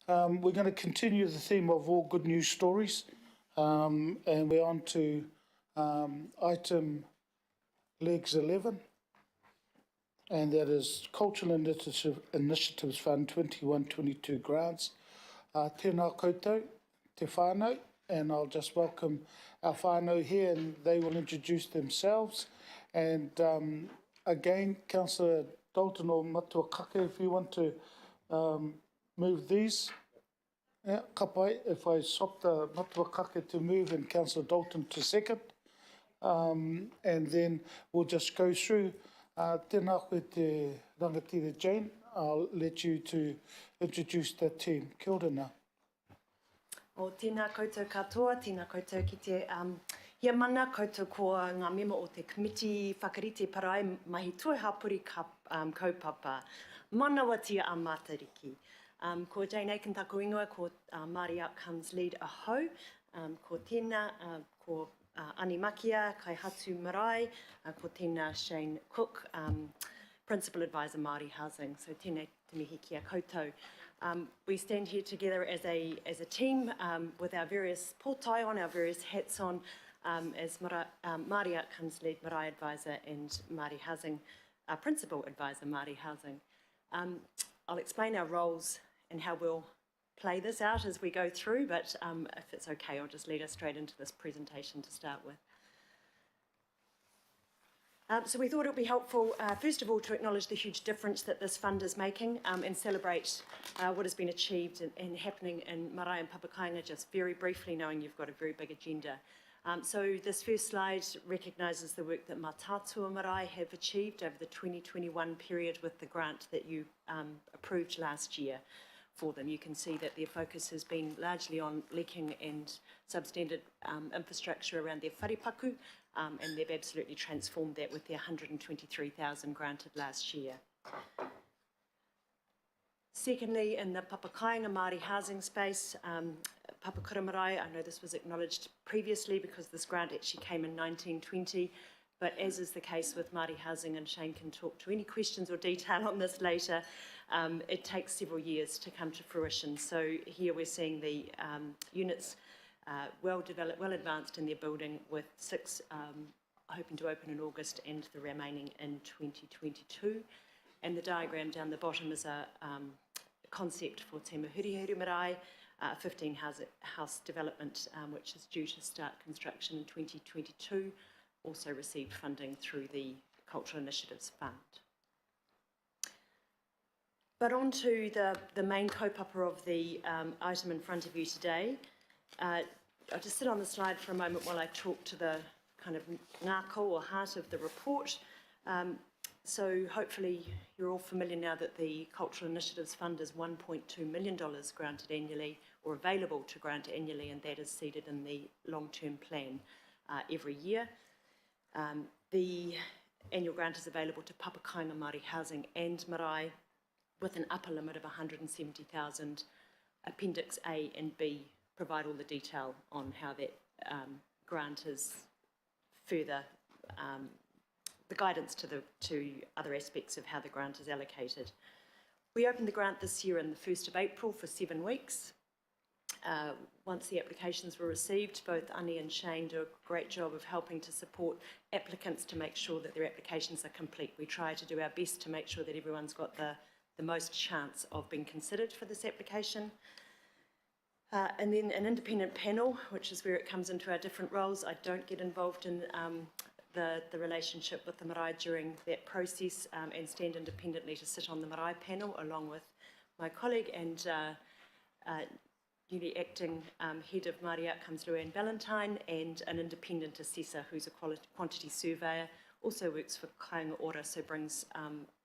We're going to continue the theme of all good news stories, and we're on to item legs 11, and that is Cultural Initiatives Fund 21-22 grants. Tēnā koutou, te whānau, and I'll just welcome our whānau here and they will introduce themselves. And again, Councillor Dalton or Matuakake, if you want to move these. Yeah, kapai, if I swap the Matuakake to move and Councillor Dalton to second. And then we'll just go through. Tēnā koe te rangatira Jane, I'll let you to introduce the team. Kia ora nā. O tēnā koutou katoa, tēnā koutou ki te hia mana koutou ko ngā mema o te committee whakarite parae mahi tue hapuri kaupapa. Manawatia a Matariki. Ko Jane Aiken taku ingoa, ko Māori Outcomes Lead Aho, ko tēnā, ko Ani Makia, kai Hatu Marae, ko tēnā Shane Cook, Principal Advisor Māori Housing. So tēnā te mihi kia koutou. We stand here together as a team with our various pōtai on, our various hats on, as Māori Outcomes Lead Marae Advisor and Māori Housing, Principal Advisor Māori Housing. I'll explain our roles and how we'll play this out as we go through, but if it's okay, I'll just lead us straight into this presentation to start with. So we thought it would be helpful, first of all, to acknowledge the huge difference that this fund is making and celebrate what has been achieved and happening in Marae and Papakaianga, just very briefly, knowing you've got a very big agenda. So this first slide recognises the work that Mātātua Marae have achieved over the 2021 period with the grant that you approved last year for them. You can see that their focus has been largely on leaking and substandard infrastructure around their wharepaku, and they've absolutely transformed that with their 123,000 granted last year. Secondly, in the Papakaianga Māori housing space, Papakura Marae, I know this was acknowledged previously because this grant actually came in 1920, but as is the case with Māori housing, and Shane can talk to any questions or detail on this later, it takes several years to come to fruition. So here we're seeing the units well developed, well advanced in their building, with 6 hoping to open in August and the remaining in 2022. And the diagram down the bottom is a concept for Te Mahurihuru Marae, 15 house development, which is due to start construction in 2022, also received funding through the Cultural Initiatives Fund. But on to the main kaupapa of the item in front of you today. I'll just sit on the slide for a moment while I talk to the kind of ngāko or heart of the report. So hopefully you're all familiar now that the Cultural Initiatives Fund is $1.2 million granted annually, or available to grant annually, and that is seeded in the long-term plan every year. The annual grant is available to Papakaianga Māori Housing and Marae, with an upper limit of 170,000. Appendix A and B provide all the detail on how that grant is further the guidance to other aspects of how the grant is allocated. We opened the grant this year on the 1st of April for 7 weeks. Once the applications were received, both Ani and Shane do a great job of helping to support applicants to make sure that their applications are complete. We try to do our best to make sure that everyone's got the most chance of being considered for this application. And then an independent panel, which is where it comes into our different roles. I don't get involved in the relationship with the marae during that process, and stand independently to sit on the marae panel along with my colleague and newly acting head of Māori Outcomes, Luanne Valentine, and an independent assessor who's a quantity surveyor, also works for Kāinga Ora, so brings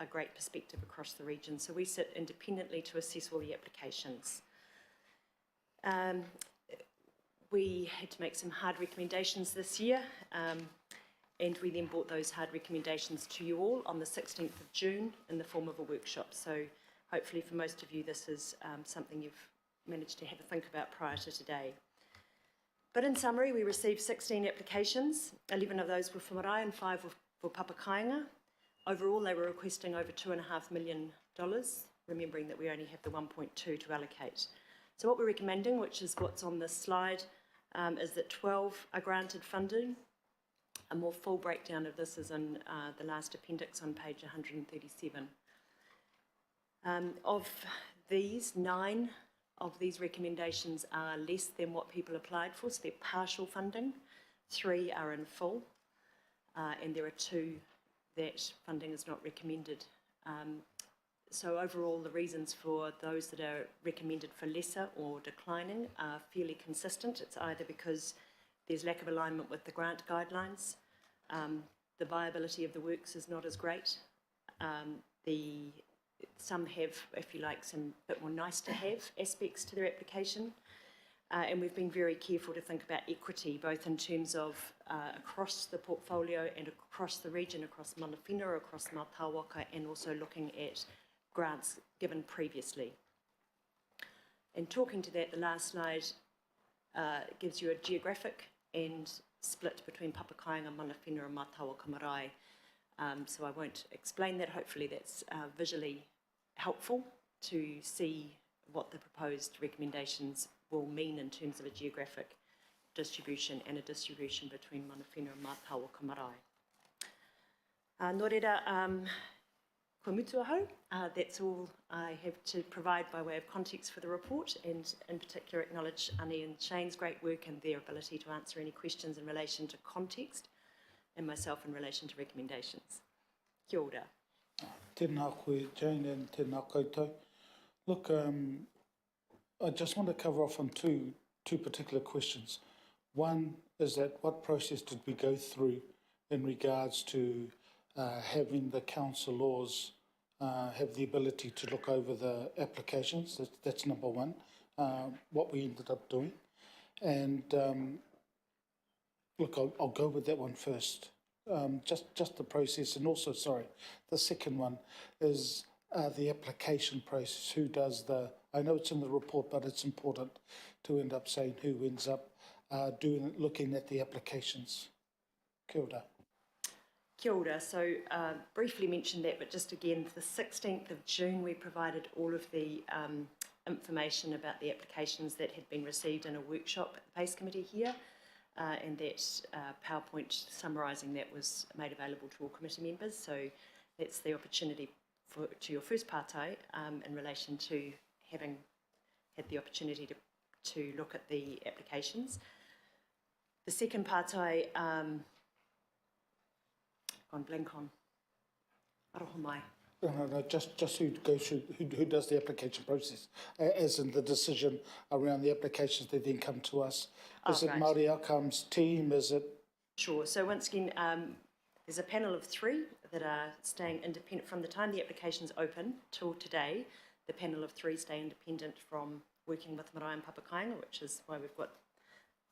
a great perspective across the region. So we sit independently to assess all the applications. We had to make some hard recommendations this year, and we then brought those hard recommendations to you all on the 16th of June in the form of a workshop. So hopefully for most of you this is something you've managed to have a think about prior to today. But in summary, we received 16 applications. 11 of those were for marae and 5 were for Papakaianga. Overall, they were requesting over $2.5 million, remembering that we only have the 1.2 to allocate. So what we're recommending, which is what's on this slide, is that 12 are granted funding. A more full breakdown of this is in the last appendix on page 137. Of these, 9 of these recommendations are less than what people applied for, so they're partial funding. 3 are in full, and there are 2 that funding is not recommended. So overall, the reasons for those that are recommended for lesser or declining are fairly consistent. It's either because there's lack of alignment with the grant guidelines, the viability of the works is not as great, some have, if you like, some bit more nice to have aspects to their application, and we've been very careful to think about equity, both in terms of across the portfolio and across the region, across Mana Whenua, across Mātāwaka, and also looking at grants given previously. And talking to that, the last slide gives you a geographic and split between Papakaianga, Mana Whenua and Mātāwaka Marae. So I won't explain that. Hopefully that's visually helpful to see what the proposed recommendations will mean in terms of a geographic distribution and a distribution between Mana Whenua and Mātāwaka Marae. Nō reira, koe mutu ahau. That's all I have to provide by way of context for the report, and in particular acknowledge Annie and Shane's great work and their ability to answer any questions in relation to context, and myself in relation to recommendations. Kia ora. Tēnā koe, Jane, and tēnā koutou. Look, I just want to cover off on two particular questions. One is that what process did we go through in regards to having the council laws have the ability to look over the applications? That's number one, what we ended up doing. And look, I'll go with that one first. Just the process, and also, sorry, the second one is the application process. Who does I know it's in the report, but it's important to end up saying who ends up looking at the applications. Kia ora. Kia ora. So briefly mentioned that, but just again, the 16th of June, we provided all of the information about the applications that had been received in a workshop at the PACE committee here. And that PowerPoint summarising that was made available to all committee members. So that's the opportunity to your first partai in relation to having had the opportunity to look at the applications. The second partai, gone blank on, aroho mai. No, just who goes through, who does the application process, as in the decision around the applications that then come to us. Is it right. Maori Outcomes team? Is it? Sure. So once again, there's a panel of 3 that are staying independent from the time the applications open till today. The panel of 3 stay independent from working with Marae and Papakaianga, which is why we've got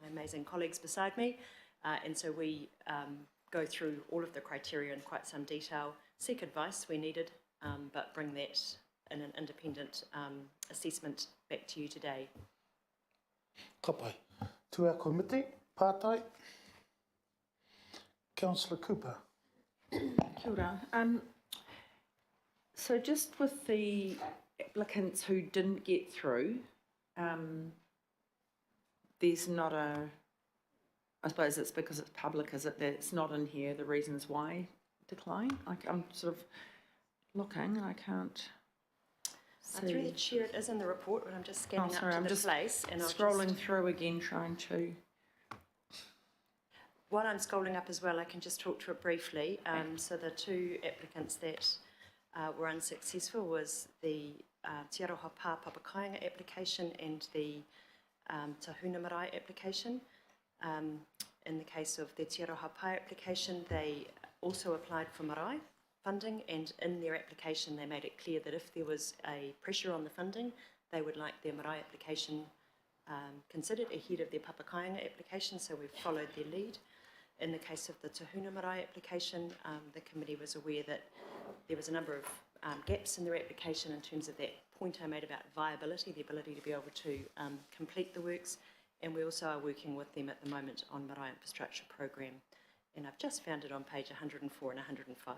my amazing colleagues beside me. And so we go through all of the criteria in quite some detail, seek advice where needed, but bring that in an independent assessment back to you today. Ka pai. To our committee, partai, Councillor Cooper. Kia ora. So just with the applicants who didn't get through, there's not I suppose it's because it's public, is it, that it's not in here, the reasons why decline? I'm sort of looking, I can't see. Through the chair, it is in the report, but I'm just scanning up to the place. And scrolling through again, trying to... While I'm scrolling up as well, I can just talk to it briefly. So the 2 applicants that were unsuccessful was the Te Aroha Pā Papakaianga application and the Tahuna Marae application. In the case of the Te Aroha Pā application, they also applied for marae funding, and in their application they made it clear that if there was a pressure on the funding, they would like their marae application considered ahead of their Papakaianga application, so we've followed their lead. In the case of the Tahuna Marae application, the committee was aware that there was a number of gaps in their application in terms of that point I made about viability, the ability to be able to complete the works, and we also are working with them at the moment on Marae Infrastructure Program, and I've just found it on page 104 and 105.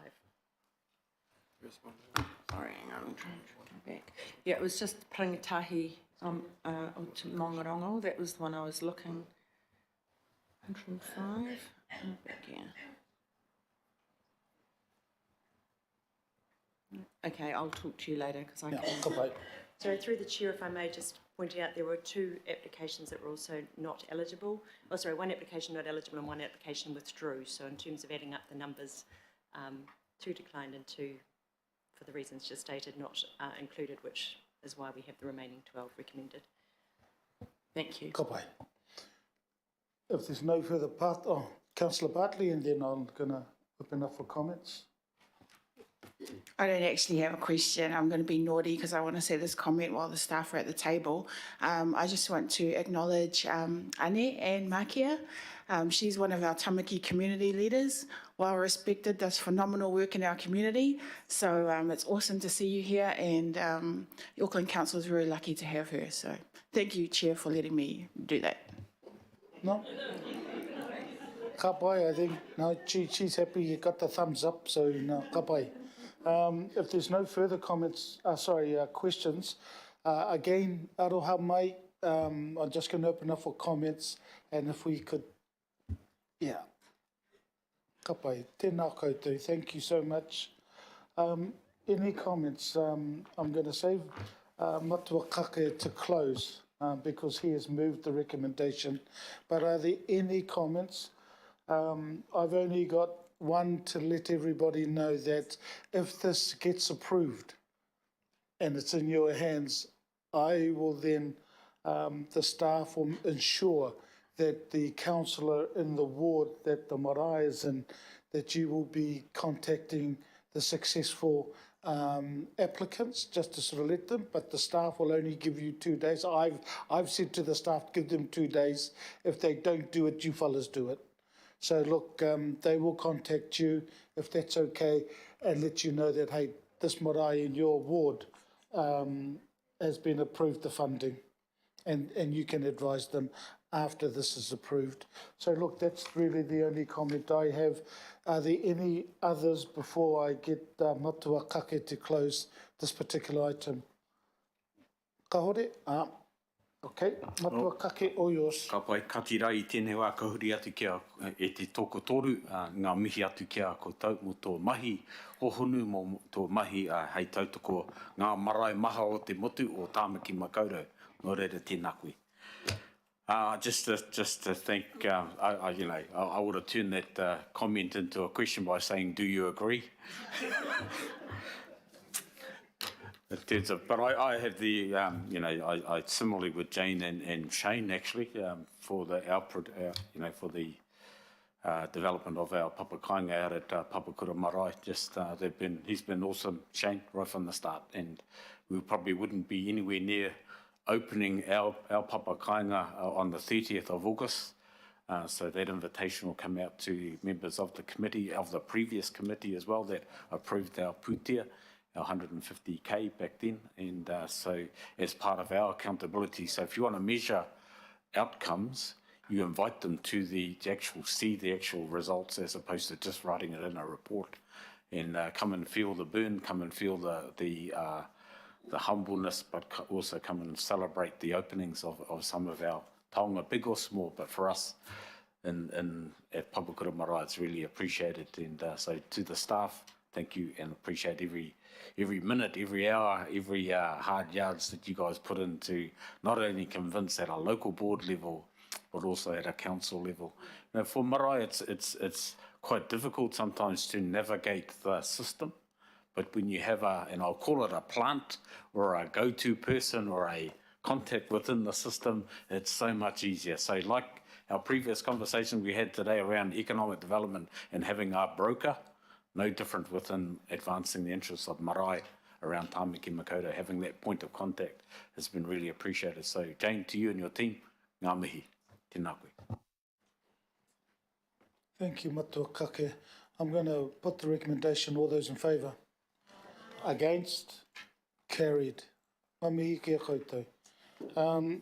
Sorry, hang on, I'm trying to go back. Yeah, it was just Pringatahi To Mongarongo, that was the one I was looking. 105. Back here. Okay, I'll talk to you later because I Yeah, can't. ka pai. So through the chair, if I may just point out, there were 2 applications that were also not eligible. Oh, sorry, 1 application not eligible and 1 application withdrew. So in terms of adding up the numbers, 2 declined and 2, for the reasons just stated, not included, which is why we have the remaining 12 recommended. Thank you. Ka pai. If there's no further part, Councillor Bartley, and then I'm going to open up for comments. I don't actually have a question. I'm going to be naughty because I want to say this comment while the staff are at the table. I just want to acknowledge Ane and Makia. She's one of our Tamaki community leaders, well respected, does phenomenal work in our community. So it's awesome to see you here, and the Auckland Council is very lucky to have her. So thank you, Chair, for letting me do that. No? Ka pai, I think. No, she's happy you got the thumbs up, so no, ka pai. If there's no further comments, questions, again, aroha mai, I'm just going to open up for comments, and if we could, yeah. Ka pai, tēnā koutou, thank you so much. Any comments? I'm going to save Matua Kake to close because he has moved the recommendation. But are there any comments? I've only got one to let everybody know that if this gets approved and it's in your hands, I will then, the staff will ensure that the councillor in the ward that the marae is in, that you will be contacting the successful applicants just to sort of let them, but the staff will only give you 2 days. I've said to the staff, give them 2 days. If they don't do it, you fellas do it. So look, they will contact you if that's okay and let you know that, hey, this marae in your ward has been approved the funding, and you can advise them after this is approved. So look, that's really the only comment I have. Are there any others before I get Matua Kake to close this particular item? Ka hore? Okay, Matua Kake, all yours. Ka pai katira I tēnei wā ka huri atu kia e te toko toru, ngā mihi atu kia ko tau mo tō mahi hohonu mo tō mahi hei tautoko ngā marae maha o te motu o Tāmaki Makaurau. Nō reira tēnā koe. Just to think, I would have turned that comment into a question by saying, do you agree? But I have the, I similarly with Jane and Shane actually for the development of our Papakaianga out at Papakura Marae. He's been awesome, Shane, right from the start, and we probably wouldn't be anywhere near opening our Papakaianga on the 30th of August. So that invitation will come out to members of the committee, of the previous committee as well, that approved our putia, our 150K back then. And so as part of our accountability, so if you want to measure outcomes, you invite them to see the actual results as opposed to just writing it in a report. And come and feel the burn, come and feel the humbleness, but also come and celebrate the openings of some of our taonga, big or small, but for us at Papakura Marae, it's really appreciated. And so to the staff, thank you, and appreciate every minute, every hour, every hard yards that you guys put in to not only convince at a local board level, but also at a council level. Now, for Marae, it's quite difficult sometimes to navigate the system. But when you have and I'll call it a plant or a go-to person or a contact within the system, it's so much easier. So like our previous conversation we had today around economic development and having our broker, no different within advancing the interests of marae around Tāmaki Makaurau. Having that point of contact has been really appreciated. So Jane, to you and your team, ngā mihi, tēnā koe. Thank you, Matua Kake. I'm going to put the recommendation. All those in favour? Against? Carried. Ngā mihi kia koutou. So